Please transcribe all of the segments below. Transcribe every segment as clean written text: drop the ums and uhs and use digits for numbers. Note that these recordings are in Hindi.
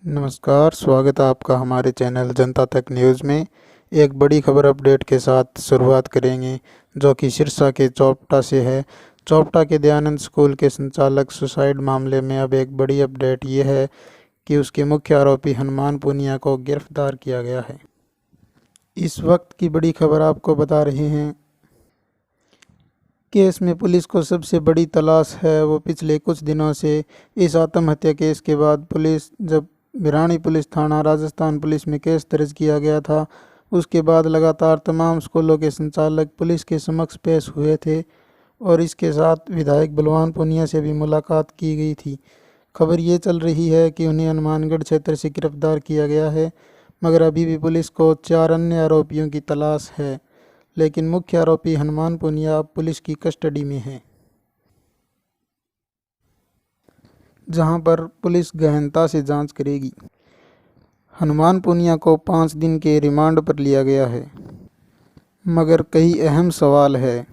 नमस्कार, स्वागत है आपका हमारे चैनल जनता तक न्यूज़ में। एक बड़ी खबर अपडेट के साथ शुरुआत करेंगे, जो कि सिरसा के चोपटा से है। चोपटा के दयानंद स्कूल के संचालक सुसाइड मामले में अब एक बड़ी अपडेट ये है कि उसके मुख्य आरोपी हनुमान पूनिया को गिरफ्तार किया गया है। इस वक्त की बड़ी खबर आपको बता रहे हैं। केस में पुलिस को सबसे बड़ी तलाश है वो पिछले कुछ दिनों से। इस आत्महत्या केस के बाद पुलिस जब भिरानी पुलिस थाना राजस्थान पुलिस में केस दर्ज किया गया था, उसके बाद लगातार तमाम स्कूलों के संचालक पुलिस के समक्ष पेश हुए थे और इसके साथ विधायक बलवान पूनिया से भी मुलाकात की गई थी। खबर ये चल रही है कि उन्हें हनुमानगढ़ क्षेत्र से गिरफ्तार किया गया है, मगर अभी भी पुलिस को 4 अन्य आरोपियों की तलाश है, लेकिन मुख्य आरोपी हनुमान पूनिया अब पुलिस की कस्टडी में है, जहां पर पुलिस गहनता से जांच करेगी। हनुमान पूनिया को 5 दिन के रिमांड पर लिया गया है, मगर कई अहम सवाल है।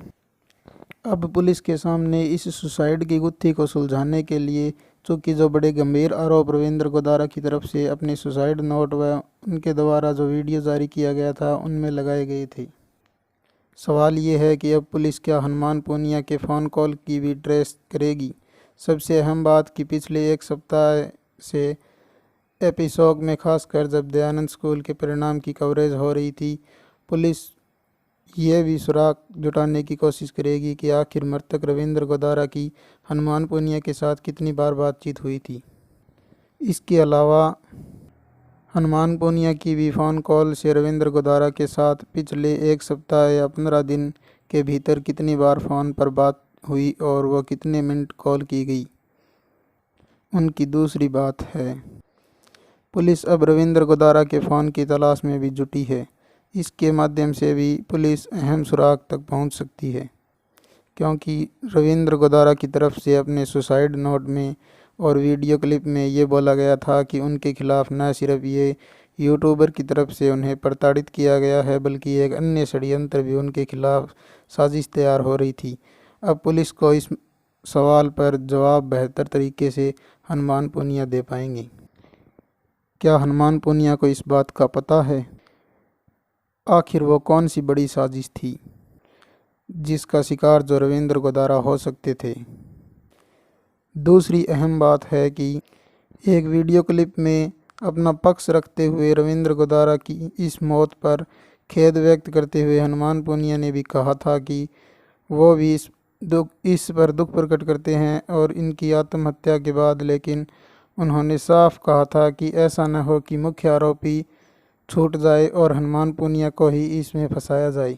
अब पुलिस के सामने इस सुसाइड की गुत्थी को सुलझाने के लिए, चूँकि जो बड़े गंभीर आरोप रविंद्र गोदारा की तरफ से अपने सुसाइड नोट व उनके द्वारा जो वीडियो जारी किया गया था उनमें लगाए गए थे, सवाल ये है कि अब पुलिस क्या हनुमान पूनिया के फ़ोन कॉल की भी ट्रेस करेगी। सबसे अहम बात कि पिछले एक सप्ताह से एपिसोड में, खासकर जब दयानंद स्कूल के परिणाम की कवरेज हो रही थी, पुलिस ये भी सुराग जुटाने की कोशिश करेगी कि आखिर मृतक रविंद्र गोदारा की हनुमान पूनिया के साथ कितनी बार बातचीत हुई थी। इसके अलावा हनुमान पूनिया की भी फ़ोन कॉल से रविंद्र गोदारा के साथ पिछले एक सप्ताह या 15 दिन के भीतर कितनी बार फ़ोन पर बात हुई और वह कितने मिनट कॉल की गई, उनकी दूसरी बात है। पुलिस अब रविंद्र गोदारा के फ़ोन की तलाश में भी जुटी है। इसके माध्यम से भी पुलिस अहम सुराग तक पहुंच सकती है, क्योंकि रविंद्र गोदारा की तरफ से अपने सुसाइड नोट में और वीडियो क्लिप में ये बोला गया था कि उनके खिलाफ न सिर्फ ये यूट्यूबर की तरफ से उन्हें प्रताड़ित किया गया है, बल्कि एक अन्य षड्यंत्र भी उनके खिलाफ साजिश तैयार हो रही थी। अब पुलिस को इस सवाल पर जवाब बेहतर तरीके से हनुमान पूनिया दे पाएंगे। क्या हनुमान पूनिया को इस बात का पता है आखिर वो कौन सी बड़ी साजिश थी जिसका शिकार जो रविंद्र गोदारा हो सकते थे। दूसरी अहम बात है कि एक वीडियो क्लिप में अपना पक्ष रखते हुए रविंद्र गोदारा की इस मौत पर खेद व्यक्त करते हुए हनुमान पूनिया ने भी कहा था कि वो भी इस पर दुख प्रकट करते हैं और इनकी आत्महत्या के बाद, लेकिन उन्होंने साफ कहा था कि ऐसा न हो कि मुख्य आरोपी छूट जाए और हनुमान पूनिया को ही इसमें फंसाया जाए।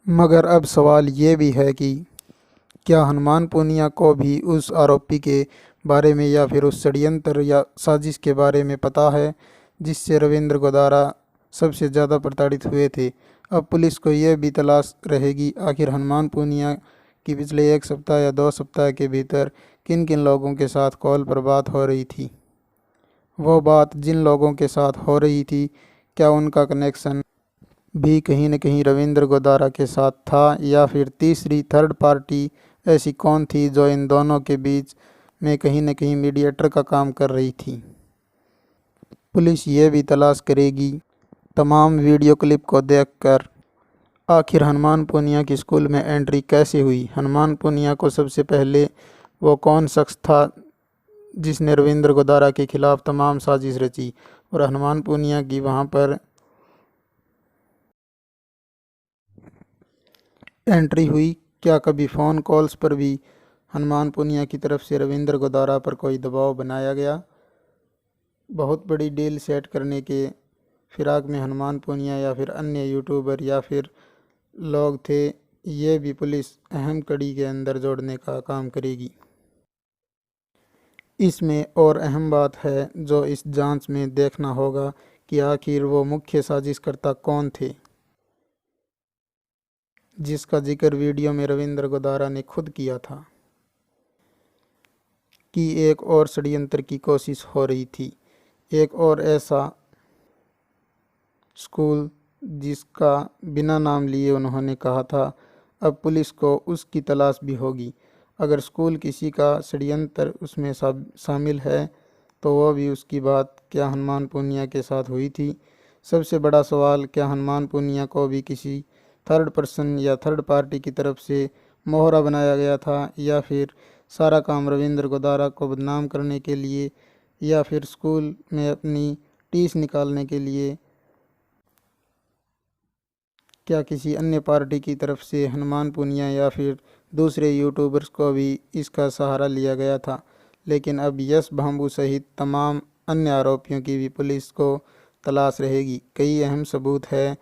मगर अब सवाल ये भी है कि क्या हनुमान पूनिया को भी उस आरोपी के बारे में या फिर उस षड्यंत्र या साजिश के बारे में पता है जिससे रविंद्र गोदारा सबसे ज़्यादा प्रताड़ित हुए थे। अब पुलिस को यह भी तलाश रहेगी आखिर हनुमान पूनिया की पिछले एक सप्ताह या 2 सप्ताह के भीतर किन किन लोगों के साथ कॉल पर बात हो रही थी। वो बात जिन लोगों के साथ हो रही थी, क्या उनका कनेक्शन भी कहीं न कहीं रविंद्र गोदारा के साथ था, या फिर तीसरी थर्ड पार्टी ऐसी कौन थी जो इन दोनों के बीच में कहीं न कहीं मीडिएटर का काम कर रही थी। पुलिस ये भी तलाश करेगी तमाम वीडियो क्लिप को देखकर आखिर हनुमान पूनिया की स्कूल में एंट्री कैसे हुई। हनुमान पूनिया को सबसे पहले वो कौन शख्स था जिसने रविंद्र गोदारा के खिलाफ तमाम साजिश रची और हनुमान पूनिया की वहाँ पर एंट्री हुई। क्या कभी फ़ोन कॉल्स पर भी हनुमान पूनिया की तरफ से रविंद्र गोदारा पर कोई दबाव बनाया गया। बहुत बड़ी डील सेट करने के फिराक में हनुमान पूनिया या फिर अन्य यूट्यूबर या फिर लोग थे, ये भी पुलिस अहम कड़ी के अंदर जोड़ने का काम करेगी। इसमें और अहम बात है जो इस जांच में देखना होगा कि आखिर वो मुख्य साजिशकर्ता कौन थे, जिसका जिक्र वीडियो में रविंद्र गोदारा ने खुद किया था कि एक और षड्यंत्र की कोशिश हो रही थी। एक और ऐसा स्कूल जिसका बिना नाम लिए उन्होंने कहा था, अब पुलिस को उसकी तलाश भी होगी। अगर स्कूल किसी का षड्यंत्र उसमें शामिल है तो वह भी उसकी बात क्या हनुमान पूनिया के साथ हुई थी? सबसे बड़ा सवाल, क्या हनुमान पूनिया को भी किसी थर्ड पर्सन या थर्ड पार्टी की तरफ से मोहरा बनाया गया था, या फिर सारा काम रविंद्र गोदारा को बदनाम करने के लिए, या फिर स्कूल में अपनी टीस निकालने के लिए? क्या किसी अन्य पार्टी की तरफ से हनुमान पूनिया या फिर दूसरे यूट्यूबर्स को भी इसका सहारा लिया गया था? लेकिन अब यश भांबू सहित तमाम अन्य आरोपियों की भी पुलिस को तलाश रहेगी। कई अहम सबूत है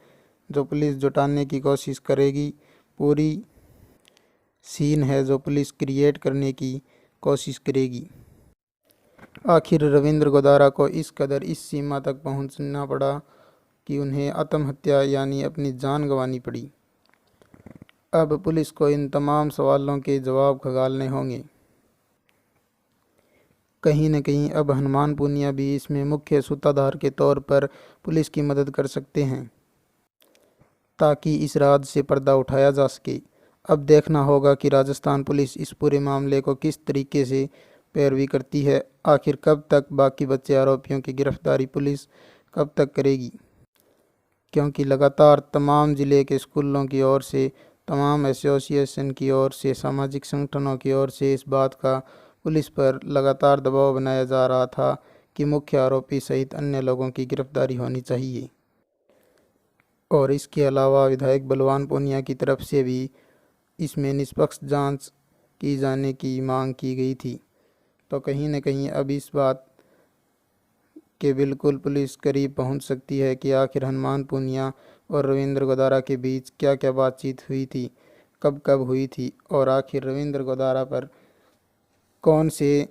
जो पुलिस जुटाने की कोशिश करेगी। पूरी सीन है जो पुलिस क्रिएट करने की कोशिश करेगी। आखिर रविंद्र गोदारा को इस कदर इस सीमा तक पहुंचना पड़ा कि उन्हें आत्महत्या यानी अपनी जान गंवानी पड़ी। अब पुलिस को इन तमाम सवालों के जवाब खंगालने होंगे। कहीं न कहीं अब हनुमान पूनिया भी इसमें मुख्य सूत्रधार के तौर पर पुलिस की मदद कर सकते हैं ताकि इस राज से पर्दा उठाया जा सके। अब देखना होगा कि राजस्थान पुलिस इस पूरे मामले को किस तरीके से पैरवी करती है। आखिर कब तक बाकी बचे आरोपियों की गिरफ्तारी पुलिस कब तक करेगी? क्योंकि लगातार तमाम ज़िले के स्कूलों की ओर से, तमाम एसोसिएशन की ओर से, सामाजिक संगठनों की ओर से इस बात का पुलिस पर लगातार दबाव बनाया जा रहा था कि मुख्य आरोपी सहित अन्य लोगों की गिरफ्तारी होनी चाहिए। और इसके अलावा विधायक बलवान पूनिया की तरफ से भी इसमें निष्पक्ष जांच की जाने की मांग की गई थी। तो कहीं न कहीं अब इस बात के बिल्कुल पुलिस करीब पहुंच सकती है कि आखिर हनुमान पूनिया और रविंद्र गोदारा के बीच क्या क्या बातचीत हुई थी, कब कब हुई थी, और आखिर रविंद्र गोदारा पर कौन से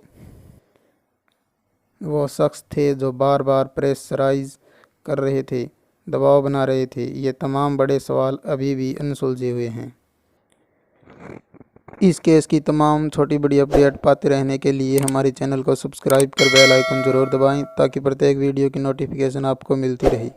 वो शख्स थे जो बार बार प्रेशराइज कर रहे थे, दबाव बना रहे थे। ये तमाम बड़े सवाल अभी भी अनसुलझे हुए हैं। इस केस की तमाम छोटी बड़ी अपडेट पाते रहने के लिए हमारे चैनल को सब्सक्राइब कर बेल आइकन ज़रूर दबाएं ताकि प्रत्येक वीडियो की नोटिफिकेशन आपको मिलती रहे।